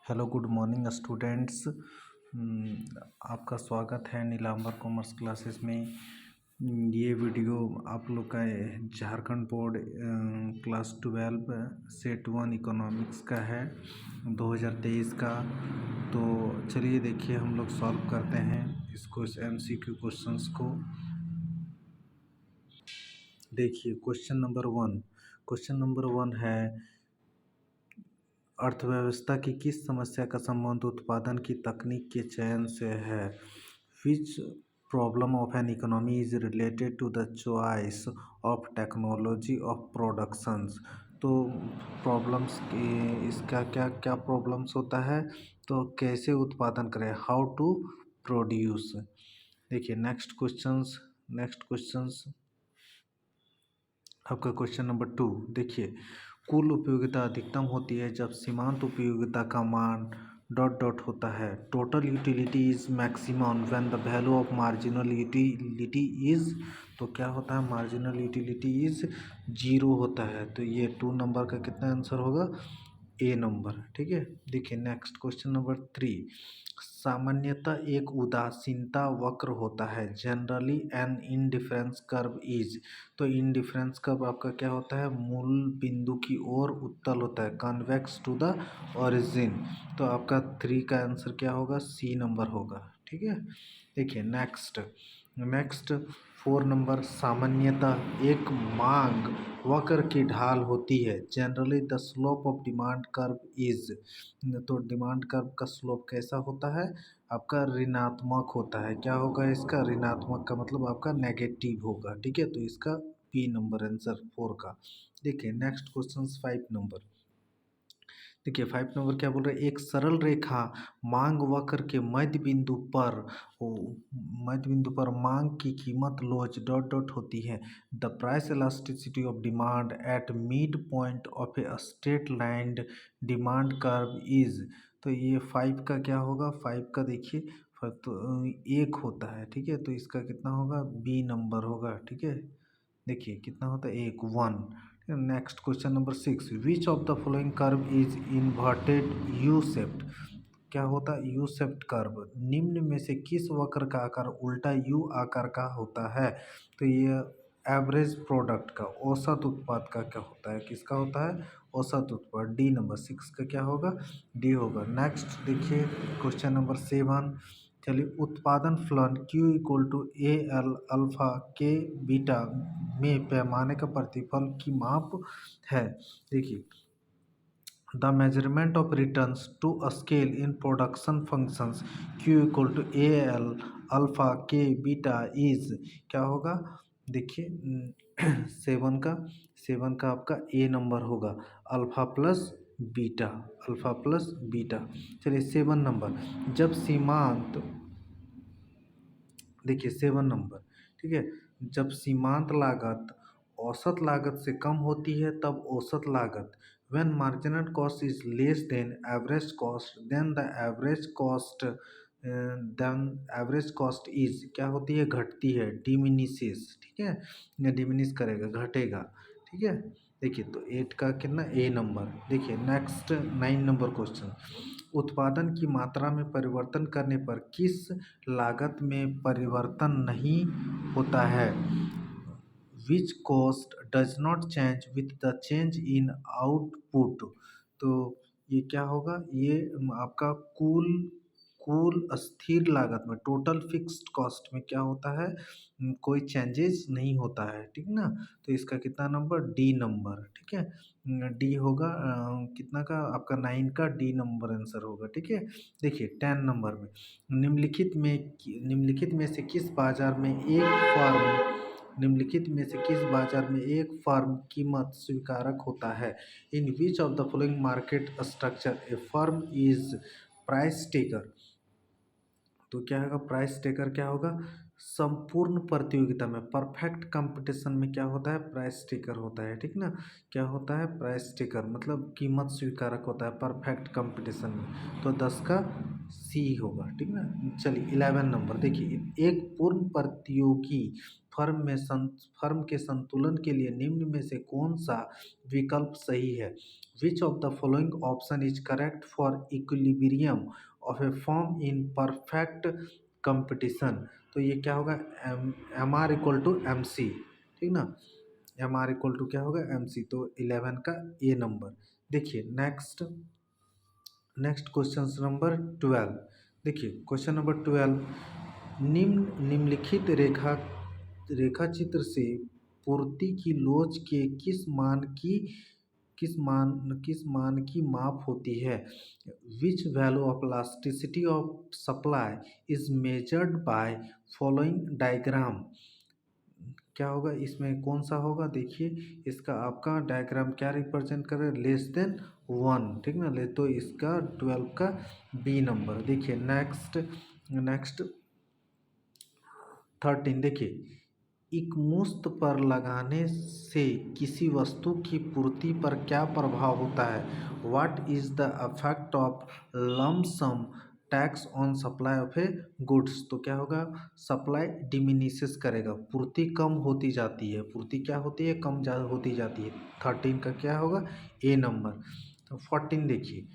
Hello good morning students. आपका स्वागत है नीलांबर कॉमर्स क्लासेस में। ये वीडियो आप लोग का Jharkhand board class 12 set 1 economics का है 2023 का। तो चलिए देखिए हम लोग सॉल्व करते हैं इसको, इस MCQ क्वेश्चंस को। देखिए क्वेश्चन नंबर वन है, अर्थव्यवस्था की किस समस्या का संबंध उत्पादन की तकनीक के चयन से है। Which problem of an economy is related to the choice of technology of productions. तो प्रॉब्लम्स की इसका क्या क्या प्रॉब्लम्स होता है, तो कैसे उत्पादन करें, हाउ टू प्रोड्यूस। देखिए नेक्स्ट क्वेश्चंस आपका क्वेश्चन नंबर 2। देखिए कुल उपयोगिता अधिकतम होती है जब सीमांत उपयोगिता का मान डॉट डॉट होता है। Total utility is maximum when the value of marginal utility is, तो क्या होता है, मार्जिनल यूटिलिटी इज 0 होता है। तो ये 2 नंबर का कितना आंसर होगा, ए नंबर। ठीक है। देखिए नेक्स्ट क्वेश्चन नंबर 3। सामान्यतः एक उदासीनता वक्र होता है, generally an indifference curve is. तो इंडिफरेंस कर्व आपका क्या होता है, मूल बिंदु की ओर उत्तल होता है, कन्वेक्स टू द ओरिजिन। तो आपका 3 का आंसर क्या होगा, सी नंबर होगा। ठीक है। देखिए नेक्स्ट 4 नंबर, सामान्यतः एक मांग वक्र की ढाल होती है, generally the slope of demand curve is. तो डिमांड कर्व का स्लोप कैसा होता है, आपका ऋणात्मक होता है। क्या होगा इसका, ऋणात्मक का मतलब आपका नेगेटिव होगा। ठीक है। तो इसका बी नंबर आंसर 4 का। देखिए नेक्स्ट क्वेश्चन 5 नंबर। देखिए 5 नंबर क्या बोल रहे हैं, एक सरल रेखा मांग वक्र के मध्य बिंदु पर मांग की कीमत लोच डॉट डॉट होती है। The price elasticity of demand at mid point of a straight line demand curve is. तो ये 5 का क्या होगा, 5 का देखिए तो 1 होता है। ठीक है। तो इसका कितना होगा, बी नंबर होगा। ठीक है। देखिए कितना होता है, 1 next question number 6। Which of the following curve is inverted U shaped. क्या होता है, यू शेप्ड कर्व, निम्न में से किस वक्र का आकार उल्टा यू आकार का होता है। तो ये एवरेज प्रोडक्ट का, औसत उत्पाद का क्या होता है, किसका होता है, औसत उत्पाद। डी नंबर 6 का क्या होगा, डी होगा। नेक्स्ट देखिए क्वेश्चन नंबर 7। चलिए उत्पादन फलन Q equal to A L alpha K beta में पैमाने का प्रतिफल की माप है। देखिए the measurement of returns to a scale in production functions Q equal to A L alpha K beta is, क्या होगा, देखिए 7 का आपका ए नंबर होगा, अल्फा प्लस बीटा। चलिए 7 नंबर, जब सीमांत, देखिए 7 नंबर, ठीक है, जब सीमांत लागत औसत लागत से कम होती है तब औसत लागत, when marginal cost is less than average cost then the average cost is, क्या होती है, घटती है, डिमिनिशेस। ठीक है, या डिमिनिश करेगा, घटेगा। ठीक है। देखिए तो 8 का कितना, ए नंबर। देखिए नेक्स्ट 9 नंबर क्वेश्चन। उत्पादन की मात्रा में परिवर्तन करने पर किस लागत में परिवर्तन नहीं होता है। Which cost does not change with the change in output. तो ये क्या होगा, ये आपका कुल कुल स्थिर लागत में, टोटल फिक्स्ड कॉस्ट में क्या होता है, कोई चेंजेस नहीं होता है। ठीक ना। तो इसका कितना नंबर, डी नंबर। ठीक है, डी होगा कितना का आपका 9 का डी नंबर आंसर होगा। ठीक है। देखिए 10 नंबर में, निम्नलिखित में से किस बाजार में एक फर्म कीमत स्वीकारक होता है। In which of the following market structure a firm is price taker. तो क्या होगा, प्राइस टेकर क्या होगा, संपूर्ण प्रतियोगिता में, परफेक्ट कंपटीशन में क्या होता है, प्राइस टेकर होता है। ठीक ना। क्या होता है, प्राइस टेकर मतलब कीमत स्वीकारक होता है परफेक्ट कंपटीशन में। तो 10 का सी होगा। ठीक ना। चलिए 11 नंबर, देखिए एक पूर्ण प्रतियोगी फर्म के संतुलन के लिए निम्न में से कौन सा विकल्प सही है? Which of the following option is correct for equilibrium of a firm in perfect competition? तो ये क्या होगा? M R equal to M C, ठीक ना। एम आर इक्वल टू क्या होगा? M C. तो 11 का ए नंबर। देखिए नेक्स्ट क्वेश्चन नंबर 12। देखिए क्वेश्चन नंबर 12, निम्नलिखित रेखा चित्र से पूर्ति की लोच के किस मान की माप होती है? Which value of elasticity of supply is measured by following diagram? क्या होगा इसमें? कौन सा होगा? देखिए इसका आपका डायग्राम क्या रिप्रेजेंट कर रहा है? लेस देन 1, ठीक ना। तो इसका 12 का बी नंबर। देखिए नेक्स्ट 13। देखिए इकमुश्त पर लगाने से किसी वस्तु की पूर्ति पर क्या प्रभाव होता है? What is the effect of lump sum tax on supply of A goods? तो क्या होगा? सप्लाई डिमिनिशेस करेगा, पूर्ति कम होती जाती है। पूर्ति क्या होती है? कम होती जाती है। 13 का क्या होगा? ए नंबर। तो 14 देखिए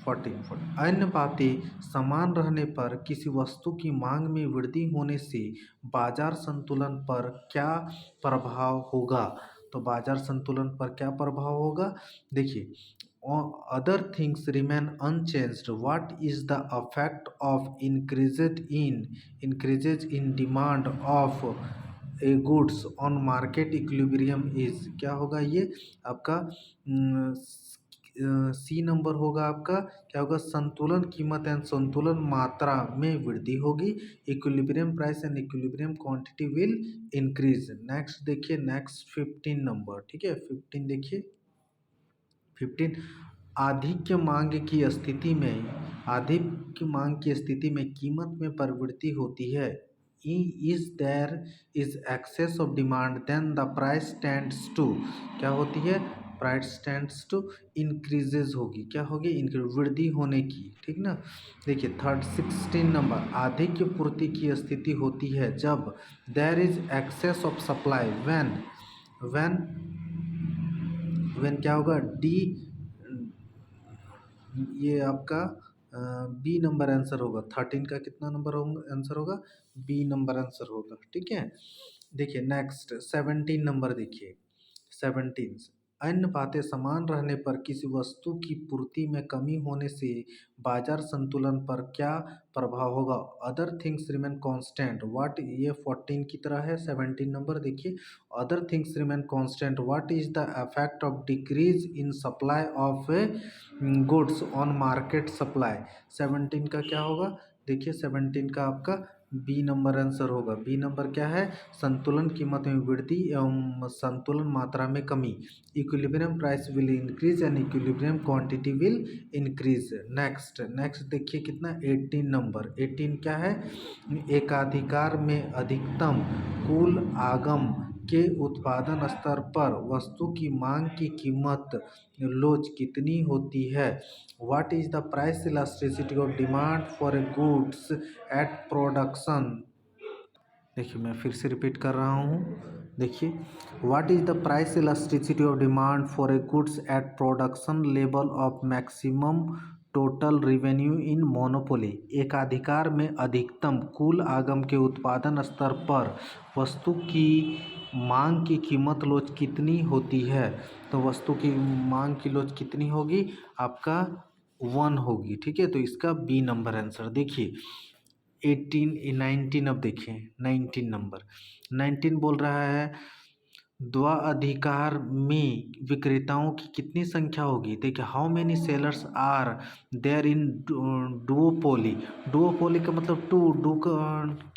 14 अन्य बातें समान रहने पर किसी वस्तु की मांग में वृद्धि होने से बाजार संतुलन पर क्या प्रभाव होगा? तो बाजार संतुलन पर क्या प्रभाव होगा? देखिए other things remain unchanged, what is the effect of increases in demand of A goods on market equilibrium is? क्या होगा ये आपका? सी नंबर होगा आपका। क्या होगा? संतुलन कीमत एंड संतुलन मात्रा में वृद्धि होगी। Equilibrium price and equilibrium quantity will increase. Next देखिए 15 नंबर, ठीक है। 15 देखिए 15, आधिक्य मांग की स्थिति में कीमत में परिवृत्ति होती है। Is there is excess of demand then the price tends to, क्या होती है? प्राइस टेंड्स टू इंक्रीजेज होगी। क्या होगी? वृद्धि होने की, ठीक ना। देखिए 16 नंबर, आधिक्य पूर्ति की स्थिति होती है जब there is excess of supply when क्या होगा? डी, ये आपका बी नंबर आंसर होगा। 13 का कितना नंबर आंसर होगा? बी नंबर आंसर होगा, ठीक है। देखिए नेक्स्ट 17 नंबर। देखिए 17, अन्य बातें समान रहने पर किसी वस्तु की पूर्ति में कमी होने से बाजार संतुलन पर क्या प्रभाव होगा? Other things remain constant, what, ये 14 की तरह है। 17 नंबर देखिए, other things remain constant, what is the effect of decrease in supply of goods on market supply? 17 का क्या होगा? देखिए 17 का आपका बी नंबर आंसर होगा। बी नंबर क्या है? संतुलन कीमत में वृद्धि एवं संतुलन मात्रा में कमी। Equilibrium price will increase and equilibrium quantity will increase. Next देखिए कितना? 18 नंबर। 18 क्या है? एकाधिकार में अधिकतम कुल आगम के उत्पादन स्तर पर वस्तु की मांग की कीमत लोच कितनी होती है? What is the price elasticity of demand for a goods at production? देखिए मैं फिर से रिपीट कर रहा हूँ। देखिए what is the price elasticity of demand for a goods at production level of maximum total revenue in monopoly? एकाधिकार में अधिकतम कुल आगम के उत्पादन स्तर पर वस्तु की मांग की कीमत लोच कितनी होती है? तो वस्तु की मांग की लोच कितनी होगी? आपका 1 होगी, ठीक है। तो इसका बी नंबर आंसर। देखिए 19, अब देखिए 19 नंबर। 19 बोल रहा है द्वाधिकार में विक्रेताओं की कितनी संख्या होगी? देखिए how many sellers are there in duopoly? Duopoly का मतलब टू का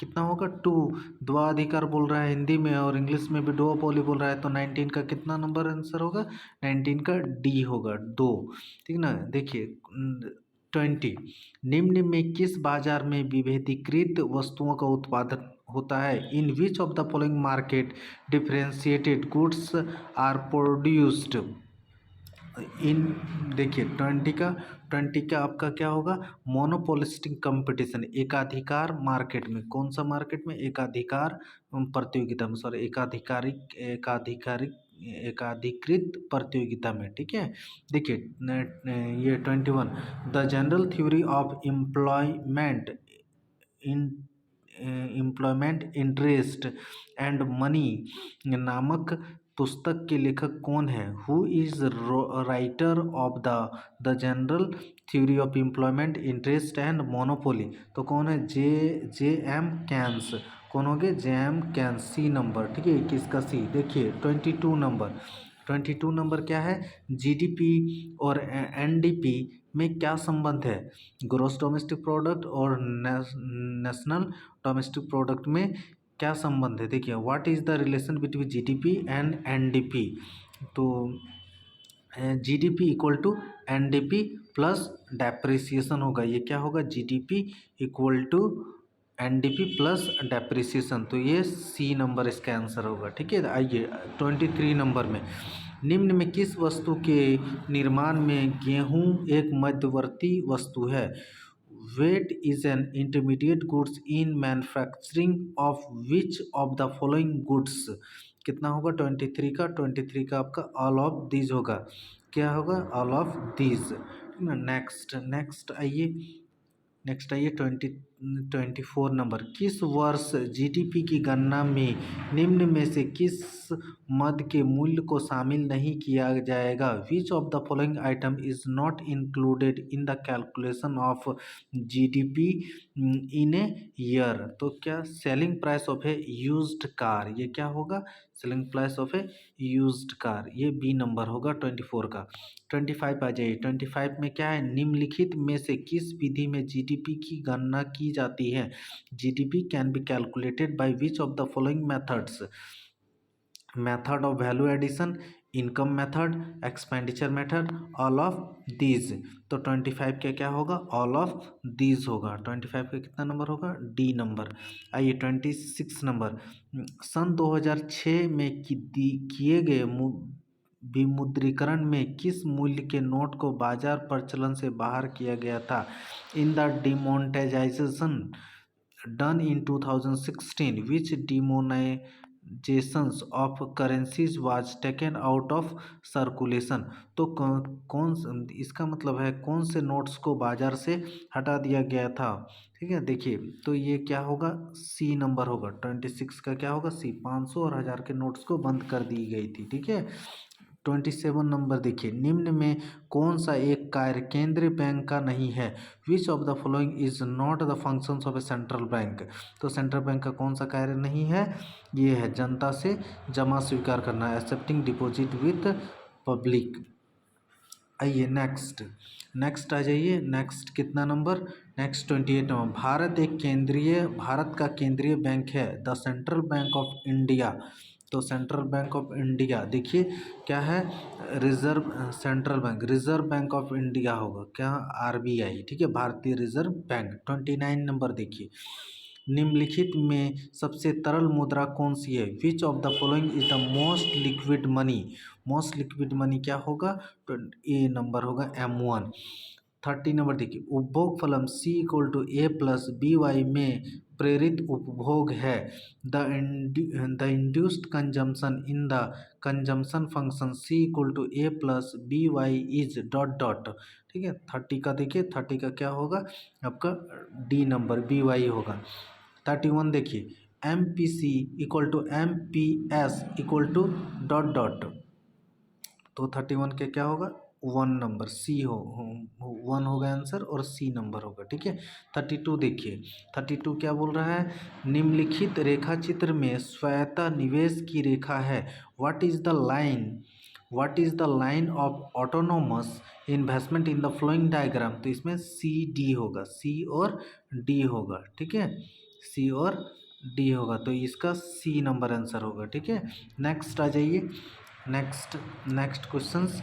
कितना होगा? 2। द्वाधिकार बोल रहा है हिंदी में, और इंग्लिश में भी डुओपोली बोल रहा है। तो 19 का कितना नंबर आंसर होगा? 19 का डी होगा, 2, ठीक ना। देखिए 20, निम्न में किस बाजार में विभेदीकृत वस्तुओं का उत्पादन होता है? In which of the following market differentiated goods are produced? इन देखिए 20 का आपका क्या होगा, मोनोपोलिस्टिक कंपटीशन, एकाधिकार मार्केट में, कौन सा मार्केट में, एकाधिकार प्रतियोगिता में, सॉरी एकाधिकारिक एकाधिकृत प्रतियोगिता में, ठीक है। देखिए ये 21, the general theory of in employment interest and money नामक पुस्तक के लेखक कौन है, who is writer of the general theory of employment interest and monopoly, तो कौन है, जे एम कैंस, कौन हो गए, जे एम कैंस, सी नंबर, ठीक है, 21 का सी। देखिए 22 नंबर क्या है, जीडीपी और एनडीपी में क्या संबंध है, ग्रोस डोमेस्टिक प्रोडक्ट और नेशनल डोमेस्टिक प्रोडक्ट में क्या संबंध है। देखिए what is the relation between GDP and NDP, तो GDP equal to NDP plus depreciation होगा, ये क्या होगा, GDP equal to NDP plus depreciation, तो ये सी नंबर इसका आंसर होगा, ठीक है। आइए 23 नंबर में, निम्न में किस वस्तु के निर्माण में गेहूं एक मध्यवर्ती वस्तु है, wheat is an intermediate goods in manufacturing of which of the following goods, कितना होगा 23 का आपका ऑल ऑफ दीज होगा, क्या होगा, ऑल ऑफ दीज, ठीक है। नेक्स्ट आइए 24 नंबर, किस वर्ष जीडीपी की गणना में निम्न में से किस मद के मूल्य को शामिल नहीं किया जाएगा, विच of the following item is not included in the calculation of GDP in a year, तो क्या, selling price of A used car, ये क्या होगा, selling price of A used car, ये बी नंबर होगा 24 का। 25 आ जाइए, 25 में क्या है, निम्नलिखित में से किस विधि में जीडीपी की गणना की जाती है, GDP can be calculated by which of the following methods, method of value addition, income method, expenditure method, all of these, तो 25 का क्या होगा, ऑल ऑफ दीज होगा, 25 का कितना नंबर होगा, डी नंबर। आइए 26 नंबर, सन 2006 में किए गए विमुद्रीकरण में किस मूल्य के नोट को बाजार प्रचलन से बाहर किया गया था, in the demonetisation done in 2016 which demonetizations of currencies was taken out of circulation, तो कौन इसका मतलब है कौन से नोट्स को बाजार से हटा दिया गया था, ठीक है। देखिए तो ये क्या होगा, सी नंबर होगा, 26 का क्या होगा, सी, 500 और 1000 के नोट्स को बंद कर दी गई थी, ठीक है। 27 नंबर देखिए, निम्न में कौन सा एक कार्य केंद्रीय बैंक का नहीं है, which of the following is not the functions of A central bank, तो सेंट्रल बैंक का कौन सा कार्य नहीं है, ये है जनता से जमा स्वीकार करना, एक्सेप्टिंग डिपॉजिट विथ पब्लिक। आइए नेक्स्ट आ जाइए, नेक्स्ट कितना नंबर, नेक्स्ट 28 नंबर, भारत का केंद्रीय बैंक है the central bank of India, तो सेंट्रल बैंक ऑफ इंडिया देखिए क्या है, रिजर्व बैंक ऑफ इंडिया होगा, क्या, आरबीआई, ठीक है, भारतीय रिजर्व बैंक। 29 नंबर देखिए, निम्नलिखित में सबसे तरल मुद्रा कौन सी है, which of the following is the most liquid money क्या होगा, ए नंबर होगा M1। 30 नंबर देखिए, उपभोग फलन C equal to A plus B Y में प्रेरित उपभोग है, the induced consumption in the consumption function C equal to A plus B Y is dot dot, ठीक है। 30 का देखिए, 30 का क्या होगा आपका, डी नंबर बी वाई होगा। 31 देखिए, MPC equal to MPS equal to dot dot, तो 31 के क्या होगा, 1 नंबर, सी 1 होगा आंसर और सी नंबर होगा, ठीक है। 32 देखिए, 32 क्या बोल रहा है, निम्नलिखित रेखा चित्र में स्वायत्ता निवेश की रेखा है, what is the line of autonomous investment in the flowing diagram, तो इसमें सी डी होगा, सी और डी होगा, ठीक है, सी और डी होगा, तो इसका सी नंबर आंसर होगा, ठीक है। नेक्स्ट आ जाइए, नेक्स्ट क्वेश्चंस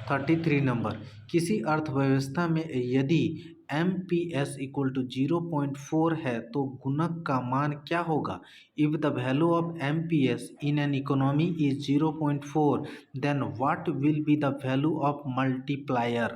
33 नंबर, किसी अर्थव्यवस्था में यदि MPS इक्वल टू 0.4 है तो गुणक का मान क्या होगा? If the value of MPS in an economy is 0.4 then what will be the value of multiplier?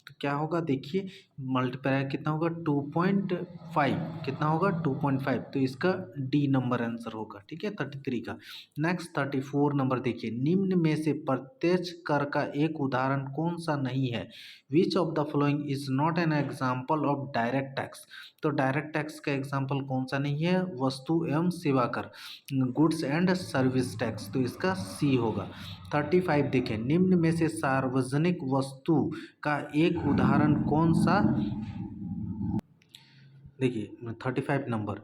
तो क्या होगा देखिए, मल्टीप्लायर कितना होगा 2.5, कितना होगा 2.5, तो इसका डी नंबर आंसर होगा। ठीक है 33 का। नेक्स्ट 34 नंबर देखिए, निम्न में से प्रत्यक्ष कर का एक उदाहरण कौन सा नहीं है? Which of the following is not an example of direct tax? तो डायरेक्ट टैक्स का एग्जाम्पल कौन सा नहीं है? वस्तु एवं सेवा कर, गुड्स एंड सर्विस टैक्स, तो इसका सी होगा। 35 देखें, निम्न में से सार्वजनिक वस्तु का एक उदाहरण कौन सा? देखिए 35 नंबर,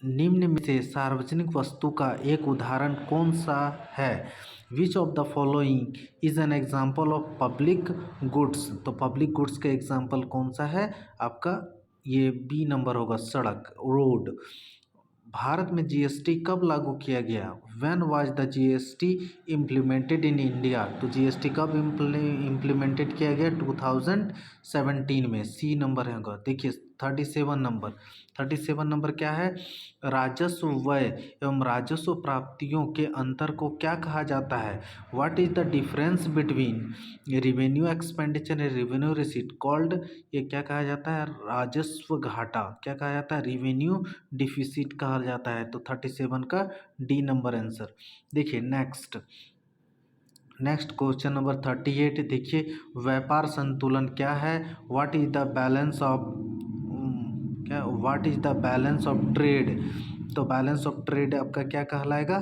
निम्न में से सार्वजनिक वस्तु का एक उदाहरण कौन सा है? Which of the following is an example of public goods? तो पब्लिक गुड्स का एग्जाम्पल कौन सा है आपका? ये बी नंबर होगा, सड़क, रोड। भारत में जीएसटी कब लागू किया गया? When was the GST implemented in India? तो जीएसटी कब इम्प्लीमेंटेड किया गया? 2017 में, सी नंबर होगा। देखिए 37 नंबर क्या है? राजस्व व्यय एवं राजस्व प्राप्तियों के अंतर को क्या कहा जाता है? What is the difference between revenue expenditure and revenue receipt called? ये क्या कहा जाता है? राजस्व घाटा। क्या कहा जाता है? रेवेन्यू डिफिसिट कहा जाता है। तो 37 का डी नंबर आंसर। देखिए नेक्स्ट क्वेश्चन नंबर 38 देखिए, व्यापार संतुलन क्या है? What is the balance of what is the balance of trade? तो बैलेंस ऑफ ट्रेड आपका क्या कहलाएगा?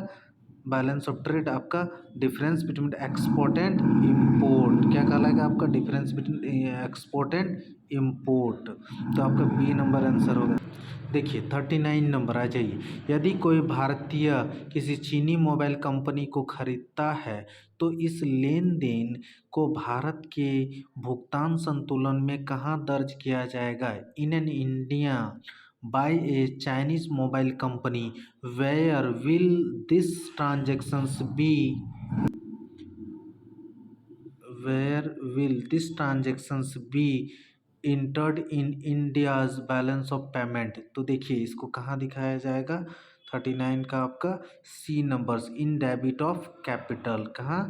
बैलेंस ऑफ ट्रेड आपका difference between export and import. क्या कहलाएगा आपका? Difference between export and import. तो आपका बी नंबर आंसर होगा। देखिए 39 नंबर आ जाइए, यदि कोई भारतीय किसी चीनी मोबाइल कंपनी को खरीदता है तो इस लेन देन को भारत के भुगतान संतुलन में कहाँ दर्ज किया जाएगा? In an India by a Chinese mobile company, where will this transactions be where will these transactions be entered in India's balance of payment? तो देखिए इसको कहाँ दिखाया जाएगा? 39 का आपका C numbers, in debit of capital, कहाँ?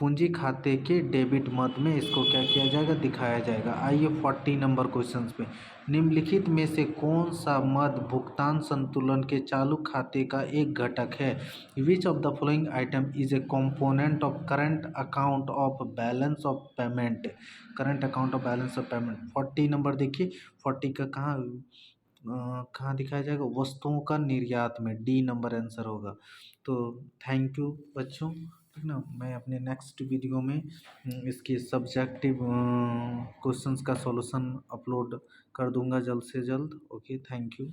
पूंजी खाते के डेबिट मद में इसको क्या किया जाएगा? दिखाया जाएगा। आइए 40 नंबर क्वेश्चंस पे, निम्नलिखित में से कौन सा मद भुगतान संतुलन के चालू खाते का एक घटक है? Which of the following item is a component of current account of balance of payment? Current account of balance of payment. 40 number देखिए, 40 का कहाँ दिखाया जाएगा? वस्तुओं का निर्यात में, डी नंबर आंसर होगा। तो थैंक यू बच्चों, ठीक ना। मैं अपने नेक्स्ट वीडियो में इसके सब्जेक्टिव क्वेश्चंस का सॉल्यूशन अपलोड कर दूंगा जल्द से जल्द। Okay, thank you.